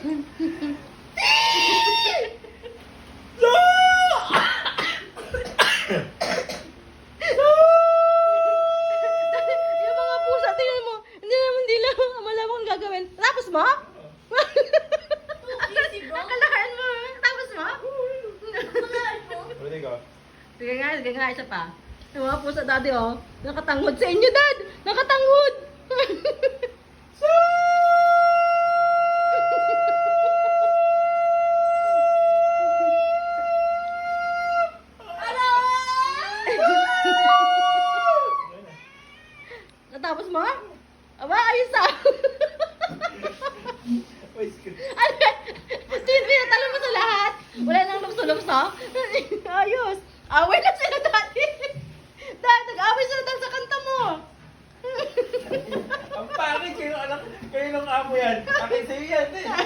Yung mga pusa, tingnan mo. Hindi lang malamang gagawin. Tapos mo? Akalakaan mo. Tapos mo? Pwede ka. Sige nga, isa pa. Yung mga pusa, daddy, oh. Nakatangod sa inyo, dad. Nakatangod. Natapos mo? Aba, ayos ah. May script. Tinatalo mo sa lahat. Wala nang lupso-lupso. Ayos. Away na sila dati. Dahil nag-away sila dahil sa kanta mo. Ang pangit kayo ng amo yan. Akin sa'yo yan eh.